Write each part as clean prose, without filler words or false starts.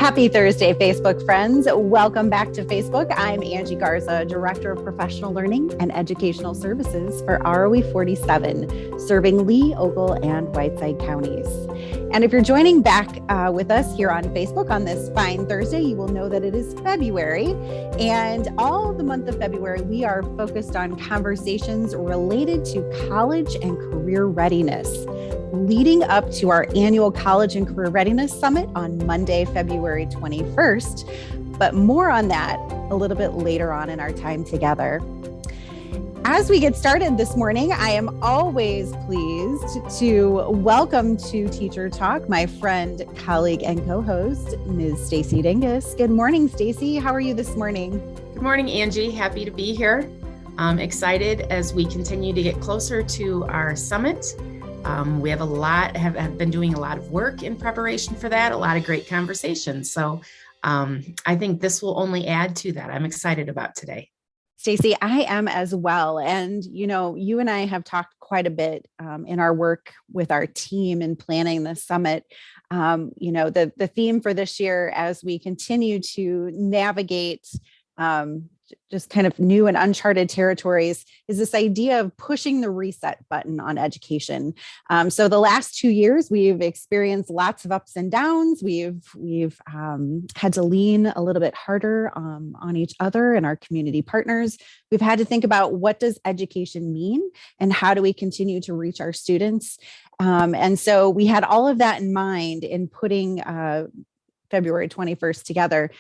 Happy Thursday, Facebook friends. Welcome back to Facebook. I'm Angie Garza, Director of Professional Learning and Educational Services for ROE 47, serving Lee, Ogle, and Whiteside counties. And if you're joining back with us here on Facebook on this fine Thursday, you will know that it is February. And all the month of February, we are focused on conversations related to college and career readiness, leading up to our annual College and Career Readiness Summit on Monday, February 21st. But more on that a little bit later on in our time together. As we get started this morning, I am always pleased to welcome to Teacher Talk my friend, colleague, and co-host, Ms. Stacy Dingus. Good morning, Stacy. How are you this morning? Good morning, Angie. Happy to be here. I'm excited as we continue to get closer to our summit. We have been doing a lot of work in preparation for that, a lot of great conversations. So I think this will only add to that. I'm excited about today. Stacy, I am as well. And, you and I have talked quite a bit in our work with our team in planning the summit. The theme for this year, as we continue to navigate just kind of new and uncharted territories, is this idea of pushing the reset button on education. So the last 2 years, we've experienced lots of ups and downs. We've had to lean a little bit harder on each other and our community partners. We've had to think about, what does education mean and how do we continue to reach our students? And so we had all of that in mind in putting February 21st together.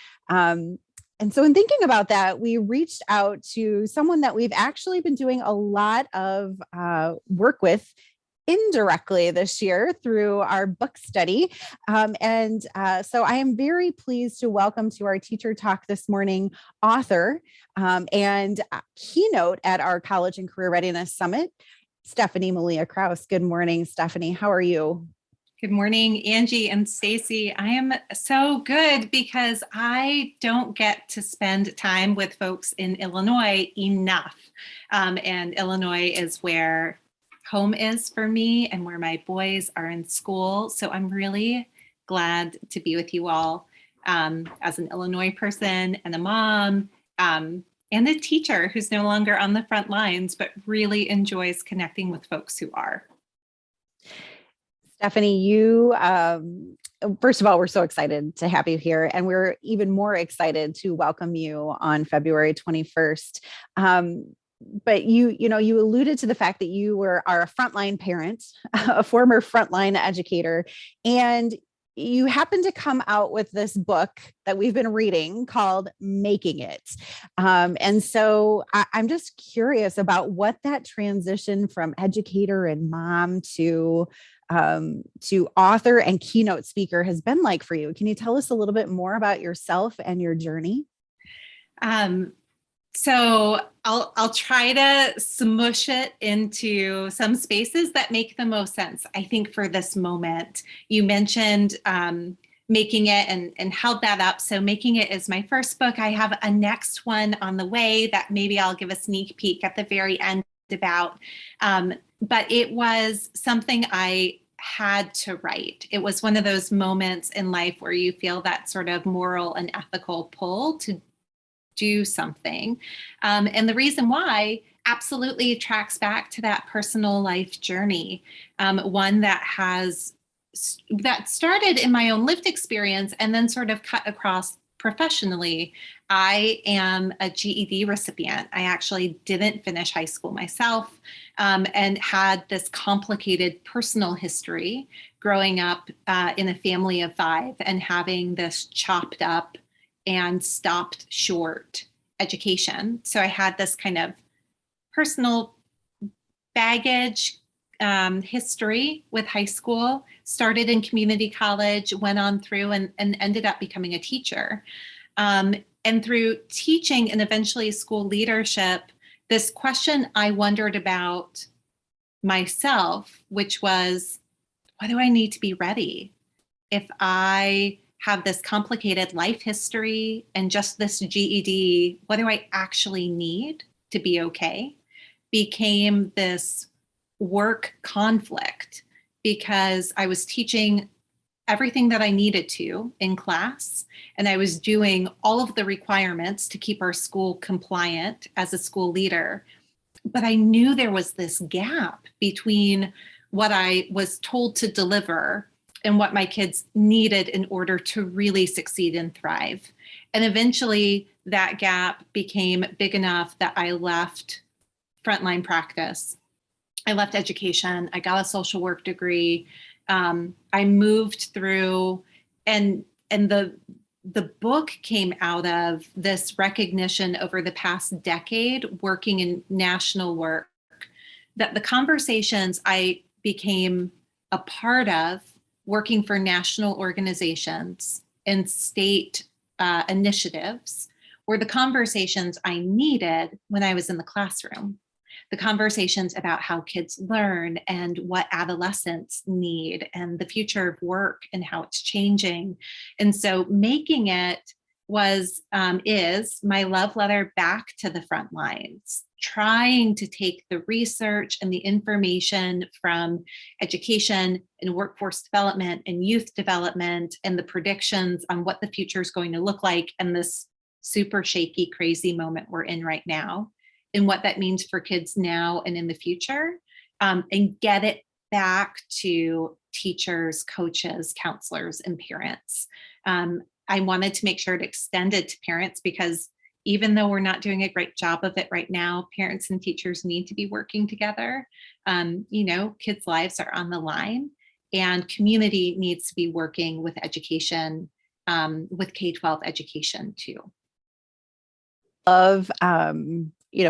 And so in thinking about that, we reached out to someone that we've actually been doing a lot of work with indirectly this year through our book study. So I am very pleased to welcome to our Teacher Talk this morning author and keynote at our College and Career Readiness Summit, Stephanie Malia Krauss. Good morning, Stephanie. How are you? Good morning, Angie and Stacy. I am so good because I don't get to spend time with folks in Illinois enough. And Illinois is where home is for me and where my boys are in school. So I'm really glad to be with you all as an Illinois person and a mom and a teacher who's no longer on the front lines, but really enjoys connecting with folks who are. Stephanie, you, first of all, we're so excited to have you here, and we're even more excited to welcome you on February 21st. But you alluded to the fact that you are a frontline parent, a former frontline educator, and you happen to come out with this book that we've been reading called Making It. And so I'm just curious about what that transition from educator and mom to author and keynote speaker has been like for you. Can you tell us a little bit more about yourself and your journey? So I'll try to smush it into some spaces that make the most sense, I think, for this moment. You mentioned Making It and held that up. So Making It is my first book. I have a next one on the way that maybe I'll give a sneak peek at the very end about. But it was something I had to write. It was one of those moments in life where you feel that sort of moral and ethical pull to do something. And the reason why absolutely tracks back to that personal life journey, one that started in my own lived experience and then sort of cut across professionally. I am a GED recipient. I actually didn't finish high school myself and had this complicated personal history growing up in a family of 5 and having this chopped up and stopped short education. So I had this kind of personal baggage history with high school, started in community college, went on through and ended up becoming a teacher. And through teaching and eventually school leadership, this question I wondered about myself, which was, what do I need to be ready? If I have this complicated life history and just this GED, what do I actually need to be okay? Became this work conflict because I was teaching everything that I needed to in class, and I was doing all of the requirements to keep our school compliant as a school leader. But I knew there was this gap between what I was told to deliver and what my kids needed in order to really succeed and thrive. And eventually that gap became big enough that I left frontline practice. I left education. I got a social work degree. I moved through, and the book came out of this recognition over the past decade working in national work, that the conversations I became a part of working for national organizations and state initiatives were the conversations I needed when I was in the classroom. The conversations about how kids learn and what adolescents need and the future of work and how it's changing. And so making it is my love letter back to the front lines, trying to take the research and the information from education and workforce development and youth development and the predictions on what the future is going to look like and this super shaky, crazy moment we're in right now, and what that means for kids now and in the future, and get it back to teachers, coaches, counselors, and parents. I wanted to make sure it extended to parents because even though we're not doing a great job of it right now, parents and teachers need to be working together. Kids' lives are on the line, and community needs to be working with education, with K-12 education too. Of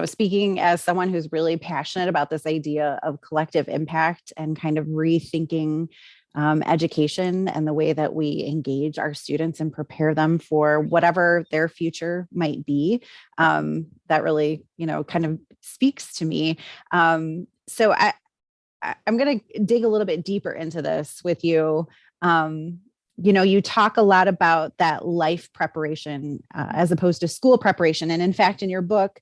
speaking as someone who's really passionate about this idea of collective impact and kind of rethinking education and the way that we engage our students and prepare them for whatever their future might be. That really, kind of speaks to me. So I'm going to dig a little bit deeper into this with you. You talk a lot about that life preparation as opposed to school preparation. And in fact, in your book,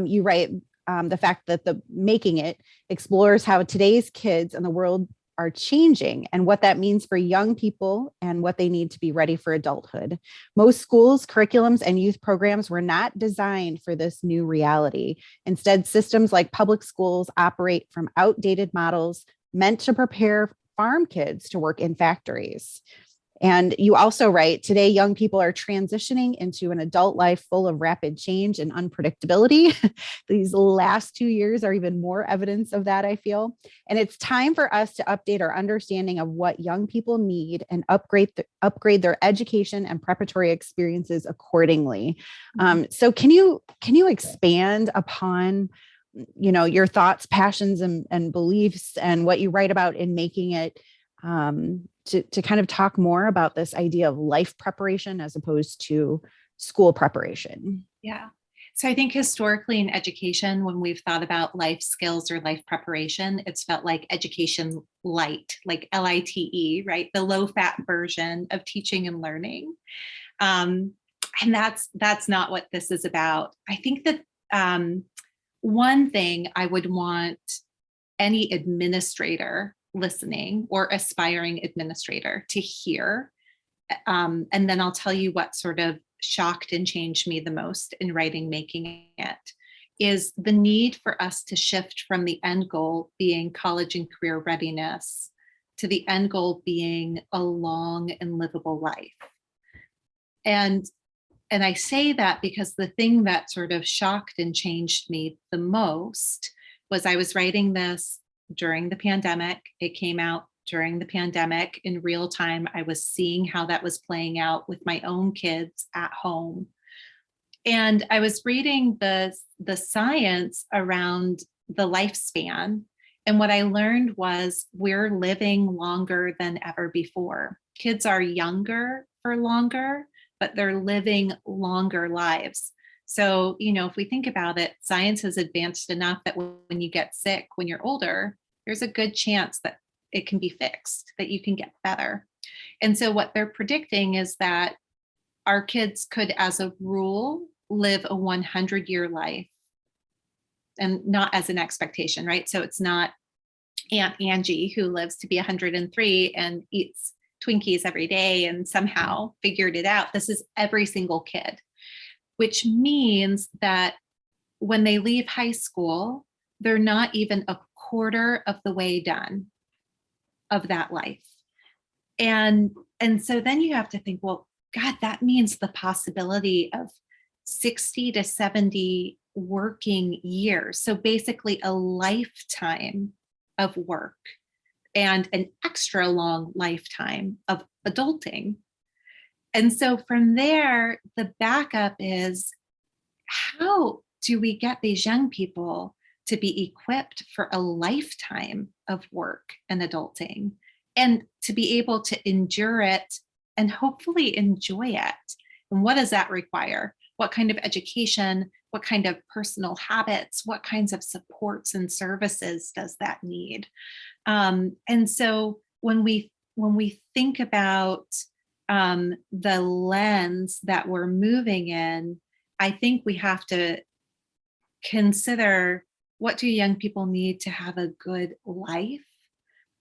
you write the fact that the Making It explores how today's kids and the world are changing and what that means for young people and what they need to be ready for adulthood. Most schools, curriculums, and youth programs were not designed for this new reality. Instead, systems like public schools operate from outdated models meant to prepare farm kids to work in factories. And you also write, today, young people are transitioning into an adult life full of rapid change and unpredictability. These last 2 years are even more evidence of that, I feel. And it's time for us to update our understanding of what young people need and upgrade their education and preparatory experiences accordingly. So can you expand upon your thoughts, passions, and beliefs and what you write about in Making It, to kind of talk more about this idea of life preparation as opposed to school preparation? Yeah. So I think historically in education, when we've thought about life skills or life preparation, it's felt like education light, like LITE, right? The low fat version of teaching and learning. And that's not what this is about. I think that one thing I would want any administrator listening or aspiring administrator to hear, and then I'll tell you what sort of shocked and changed me the most in writing Making It, is the need for us to shift from the end goal being college and career readiness to the end goal being a long and livable life. And I say that because the thing that sort of shocked and changed me the most was I was writing this during the pandemic. It came out during the pandemic in real time. I was seeing how that was playing out with my own kids at home. And I was reading the science around the lifespan. And what I learned was we're living longer than ever before. Kids are younger for longer, but they're living longer lives. So, if we think about it, science has advanced enough that when you get sick, when you're older, there's a good chance that it can be fixed, that you can get better. And so what they're predicting is that our kids could, as a rule, live a 100-year life, and not as an expectation, right? So it's not Aunt Angie who lives to be 103 and eats Twinkies every day and somehow figured it out. This is every single kid, which means that when they leave high school, they're not even a quarter of the way done of that life. And so then you have to think, well, God, that means the possibility of 60 to 70 working years. So basically a lifetime of work and an extra long lifetime of adulting. And so from there, the backup is, how do we get these young people to be equipped for a lifetime of work and adulting, and to be able to endure it and hopefully enjoy it? And what does that require? What kind of education? What kind of personal habits? What kinds of supports and services does that need? And so when we think about the lens that we're moving in, I think we have to consider, what do young people need to have a good life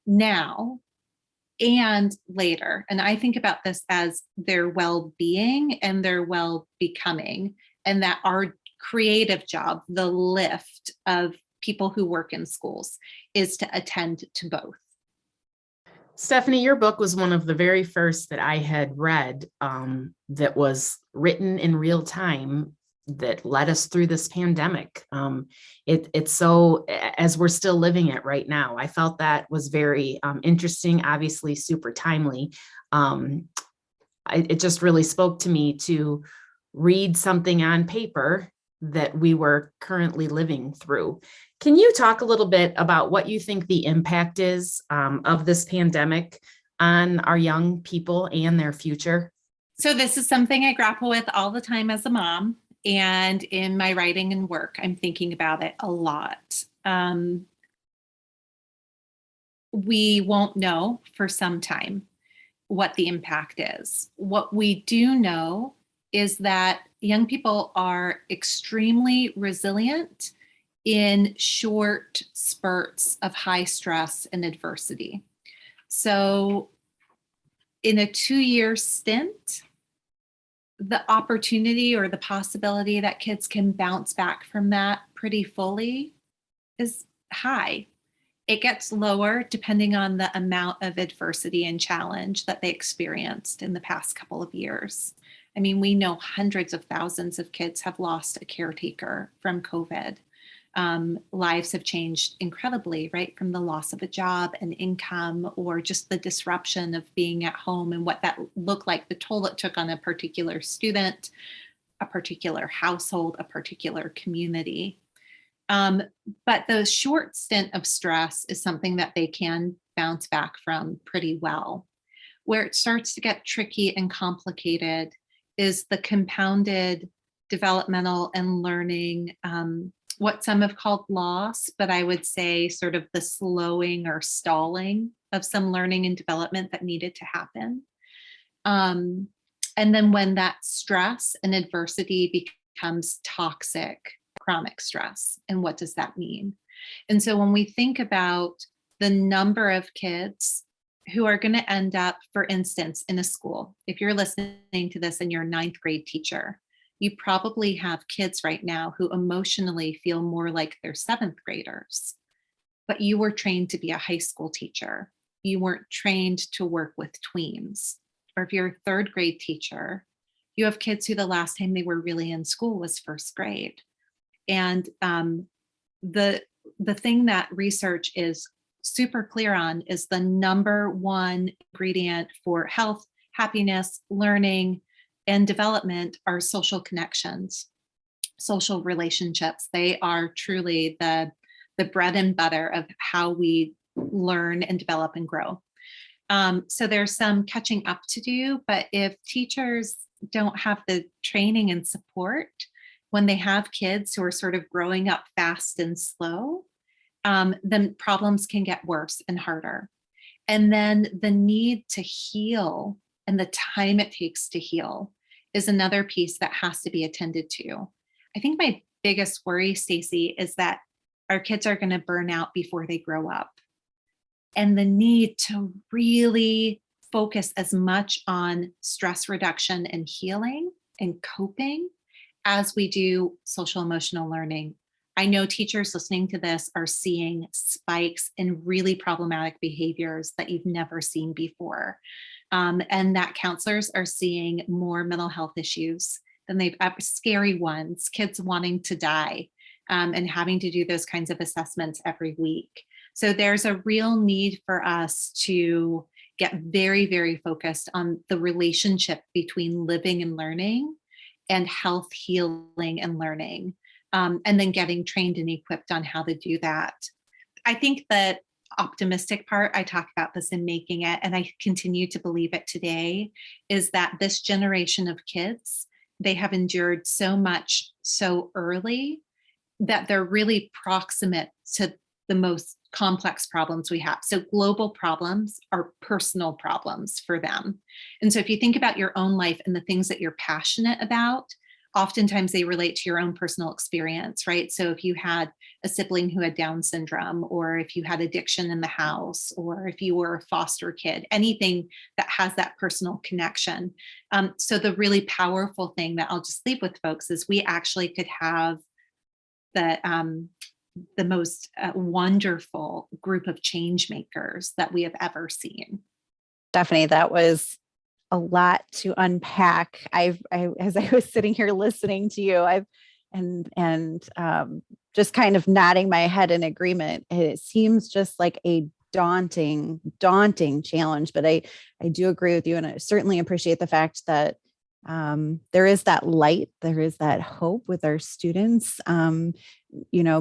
now and later? And I think about this as their well-being and their well-becoming, and that our creative job, the lift of people who work in schools, is to attend to both. Stephanie, your book was one of the very first that I had read that was written in real time, that led us through this pandemic. It's so, as we're still living it right now, I felt that was very interesting, obviously super timely. It just really spoke to me to read something on paper that we were currently living through. Can you talk a little bit about what you think the impact is of this pandemic on our young people and their future? So this is something I grapple with all the time as a mom, and in my writing and work, I'm thinking about it a lot. We won't know for some time what the impact is. What we do know is that young people are extremely resilient in short spurts of high stress and adversity. So in a 2-year stint, the opportunity or the possibility that kids can bounce back from that pretty fully is high. It gets lower depending on the amount of adversity and challenge that they experienced in the past couple of years. I mean, we know hundreds of thousands of kids have lost a caretaker from COVID. Lives have changed incredibly, right? From the loss of a job and income, or just the disruption of being at home and what that looked like, the toll it took on a particular student, a particular household, a particular community. But the short stint of stress is something that they can bounce back from pretty well. Where it starts to get tricky and complicated is the compounded developmental and learning, what some have called loss, but I would say sort of the slowing or stalling of some learning and development that needed to happen. And then when that stress and adversity becomes toxic, chronic stress, and what does that mean? And so when we think about the number of kids who are going to end up, for instance, in a school, if you're listening to this and you're a 9th grade teacher, you probably have kids right now who emotionally feel more like they're 7th graders, but you were trained to be a high school teacher. You weren't trained to work with tweens. Or if you're a 3rd grade teacher, you have kids who the last time they were really in school was 1st grade. And the thing that research is super clear on is the number one ingredient for health, happiness, learning, and development are social connections, social relationships. They are truly the bread and butter of how we learn and develop and grow. So there's some catching up to do, but if teachers don't have the training and support when they have kids who are sort of growing up fast and slow, then problems can get worse and harder. And then the need to heal and the time it takes to heal is another piece that has to be attended to. I think my biggest worry, Stacey, is that our kids are going to burn out before they grow up. And the need to really focus as much on stress reduction and healing and coping as we do social emotional learning. I know teachers listening to this are seeing spikes in really problematic behaviors that you've never seen before. And that counselors are seeing more mental health issues than they've ever, scary ones, kids wanting to die, and having to do those kinds of assessments every week. So there's a real need for us to get very, very focused on the relationship between living and learning and health, healing, and learning, and then getting trained and equipped on how to do that. I think that optimistic part, I talk about this in Making It, and I continue to believe it today, is that this generation of kids, they have endured so much so early that they're really proximate to the most complex problems we have. So global problems are personal problems for them. And so if you think about your own life and the things that you're passionate about, oftentimes they relate to your own personal experience, right? So if you had a sibling who had Down syndrome, or if you had addiction in the house, or if you were a foster kid, anything that has that personal connection. So the really powerful thing that I'll just leave with folks is we actually could have the most wonderful group of change makers that we have ever seen. Definitely, that was a lot to unpack. As I was sitting here listening to you, just kind of nodding my head in agreement. It seems just like a daunting challenge, but I do agree with you, and I certainly appreciate the fact that there is that light, there is that hope with our students,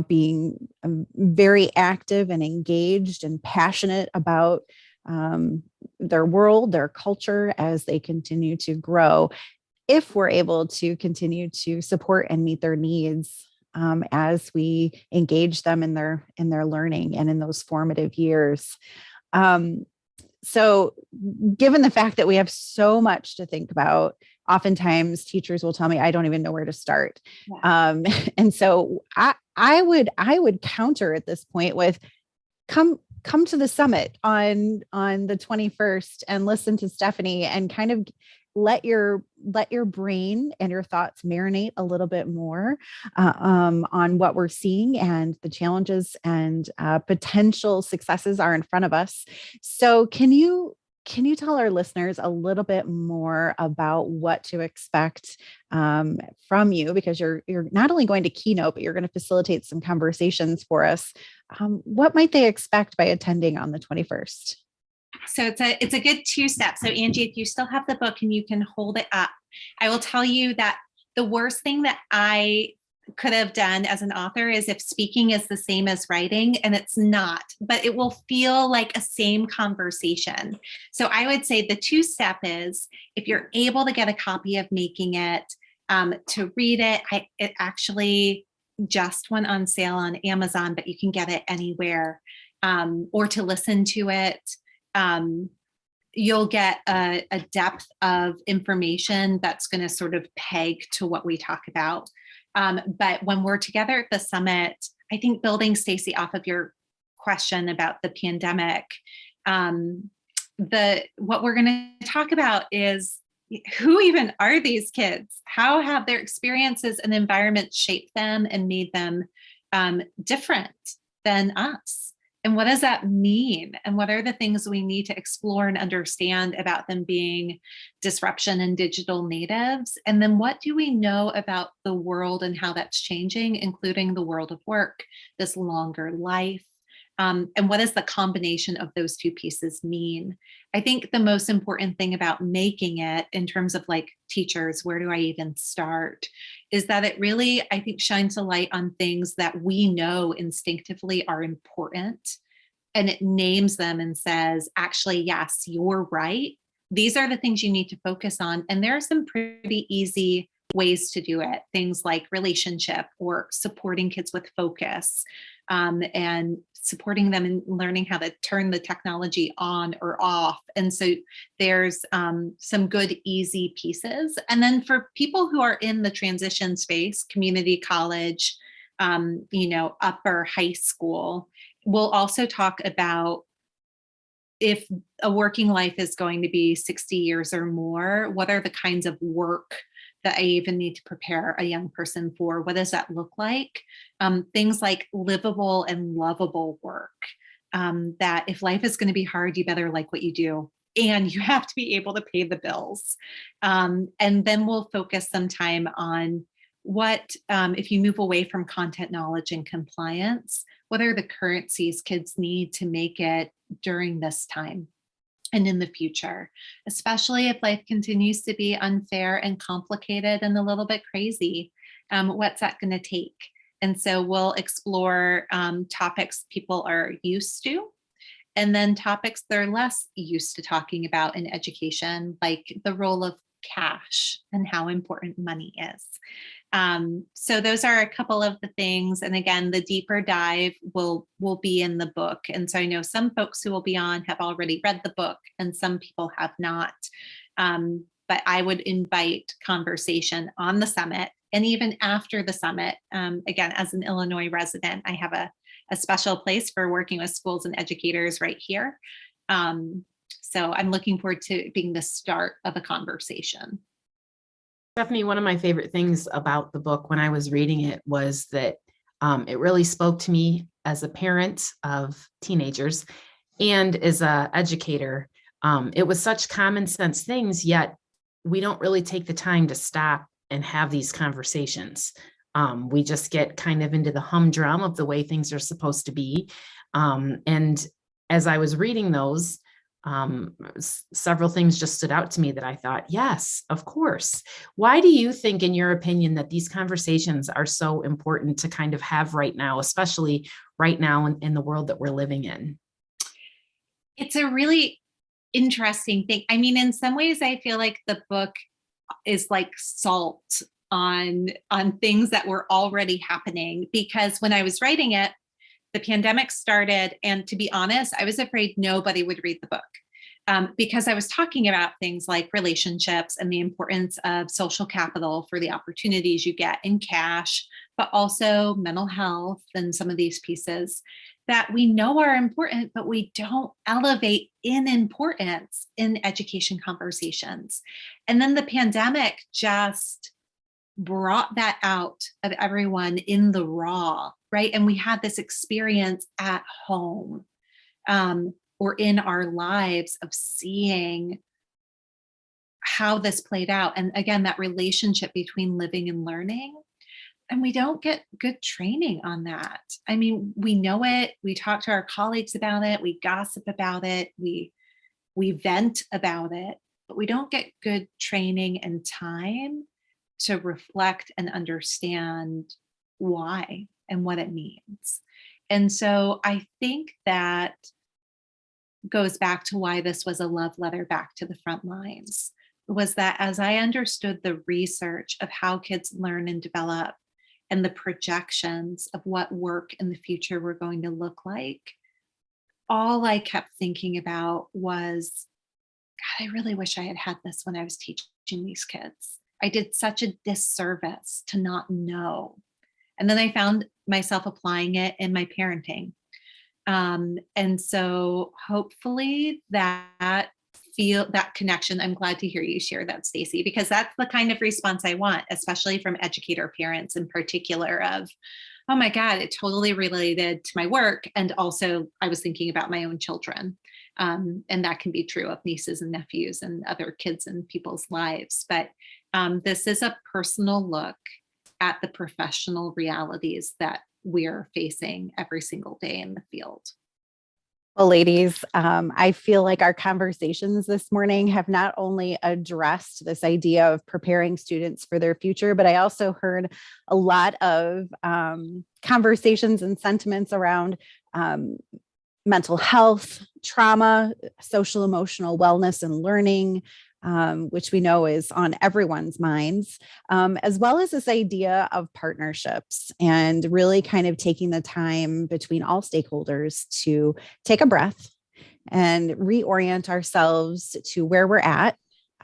being very active and engaged and passionate about their world, their culture as they continue to grow. If we're able to continue to support and meet their needs as we engage them in their learning and in those formative years. So given the fact that we have so much to think about, oftentimes teachers will tell me, I don't even know where to start. Yeah. And so I would counter at this point with come to the summit on the 21st and listen to Stephanie and kind of let your brain and your thoughts marinate a little bit more on what we're seeing and the challenges and potential successes are in front of us. So can you tell our listeners a little bit more about what to expect from you? Because you're not only going to keynote, but you're going to facilitate some conversations for us. What might they expect by attending on the 21st? So it's a good two-step. So Angie, if you still have the book and you can hold it up, I will tell you that the worst thing that I could have done as an author is if speaking is the same as writing, and it's not, but it will feel like a same conversation. So I would say the two-step is, if you're able to get a copy of Making It, to read it, it actually just went on sale on Amazon, but you can get it anywhere, or to listen to it. You'll get a depth of information that's going to sort of peg to what we talk about. But when we're together at the summit, I think building, Stacy, off of your question about the pandemic, what we're going to talk about is, who even are these kids? How have their experiences and environments shaped them and made them different than us? And what does that mean? And what are the things we need to explore and understand about them being disruption and digital natives? And then what do we know about the world and how that's changing, including the world of work, this longer life? And what does the combination of those two pieces mean? I think the most important thing about Making It, in terms of like teachers, where do I even start, is that it really, I think, shines a light on things that we know instinctively are important. And it names them and says, actually, yes, you're right. These are the things you need to focus on. And there are some pretty easy ways to do it. Things like relationship, or supporting kids with focus, and supporting them in learning how to turn the technology on or off. And so there's some good, easy pieces. And then for people who are in the transition space, community college, upper high school, we'll also talk about if a working life is going to be 60 years or more, what are the kinds of work that I even need to prepare a young person for? What does that look like? Things like livable and lovable work. That if life is going to be hard, you better like what you do. And you have to be able to pay the bills. And then we'll focus some time on what, if you move away from content knowledge and compliance, what are the currencies kids need to make it during this time and in the future, especially if life continues to be unfair and complicated and a little bit crazy. What's that going to take? And so we'll explore topics people are used to, and then topics they're less used to talking about in education, like the role of cash and how important money is. So those are a couple of the things. And again, the deeper dive will be in the book. And so I know some folks who will be on have already read the book and some people have not. But I would invite conversation on the summit and even after the summit. Again, as an Illinois resident, I have a special place for working with schools and educators right here. So I'm looking forward to being the start of a conversation. Stephanie, one of my favorite things about the book when I was reading it was that it really spoke to me as a parent of teenagers and as an educator. It was such common sense things, yet we don't really take the time to stop and have these conversations. We just get kind of into the humdrum of the way things are supposed to be. And as I was reading those, several things just stood out to me that I thought, yes, of course. Why do you think, in your opinion, that these conversations are so important to kind of have right now, especially right now in the world that we're living in? It's a really interesting thing. I mean, in some ways, I feel like the book is like salt on things that were already happening, because when I was writing it, the pandemic started. And to be honest, I was afraid nobody would read the book because I was talking about things like relationships and the importance of social capital for the opportunities you get in cash, but also mental health and some of these pieces that we know are important, but we don't elevate in importance in education conversations. And then the pandemic just brought that out of everyone in the raw, right? And we had this experience at home or in our lives of seeing how this played out. And again, that relationship between living and learning. And we don't get good training on that. I mean, we know it. We talk to our colleagues about it. We gossip about it. We vent about it, but we don't get good training and time to reflect and understand why and what it means. And so I think that goes back to why this was a love letter back to the front lines, was that as I understood the research of how kids learn and develop and the projections of what work in the future were going to look like, all I kept thinking about was, God, I really wish I had had this when I was teaching these kids. I did such a disservice to not know. And then I found myself applying it in my parenting. And so hopefully that connection, I'm glad to hear you share that, Stacy, because that's the kind of response I want, especially from educator parents in particular of, oh my God, it totally related to my work. And also I was thinking about my own children. And that can be true of nieces and nephews and other kids in people's lives. But this is a personal look at the professional realities that we're facing every single day in the field. Well, ladies, I feel like our conversations this morning have not only addressed this idea of preparing students for their future, but I also heard a lot of conversations and sentiments around mental health, trauma, social emotional wellness and learning, which we know is on everyone's minds, as well as this idea of partnerships and really kind of taking the time between all stakeholders to take a breath and reorient ourselves to where we're at,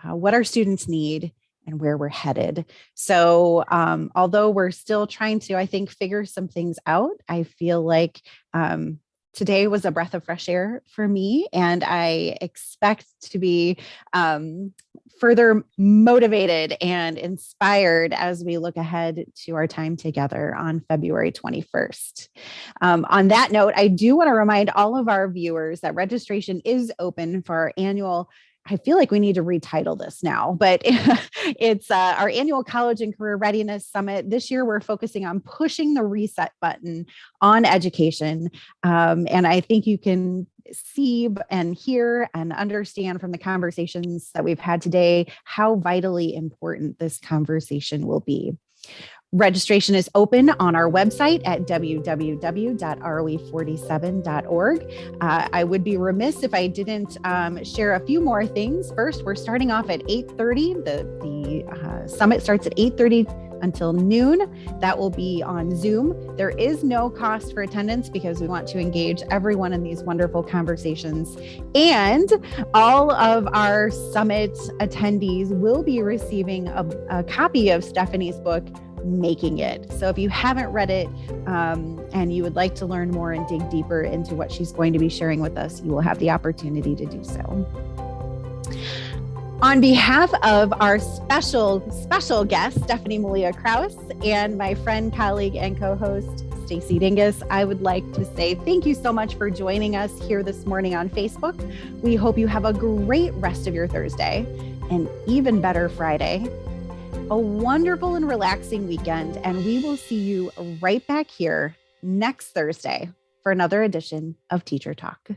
what our students need, and where we're headed. So although we're still trying to, I think, figure some things out, I feel like today was a breath of fresh air for me, and I expect to be further motivated and inspired as we look ahead to our time together on February 21st. On that note, I do want to remind all of our viewers that registration is open for our annual, I feel like we need to retitle this now, but it's our annual College and Career Readiness Summit. This year, we're focusing on pushing the reset button on education. And I think you can see and hear and understand from the conversations that we've had today how vitally important this conversation will be. Registration is open on our website at www.roe47.org. I would be remiss if I didn't share a few more things. First, we're starting off at 8:30. The summit starts at 8:30 until noon. That will be on Zoom. There is no cost for attendance because we want to engage everyone in these wonderful conversations. And all of our summit attendees will be receiving a copy of Stephanie's book, Making It. So if you haven't read it and you would like to learn more and dig deeper into what she's going to be sharing with us, you will have the opportunity to do so. On behalf of our special guest, Stephanie Malia Krauss, and my friend, colleague, and co-host, Stacey Dingus, I would like to say thank you so much for joining us here this morning on Facebook. We hope you have a great rest of your Thursday, and even better Friday, a wonderful and relaxing weekend, and we will see you right back here next Thursday for another edition of Teacher Talk.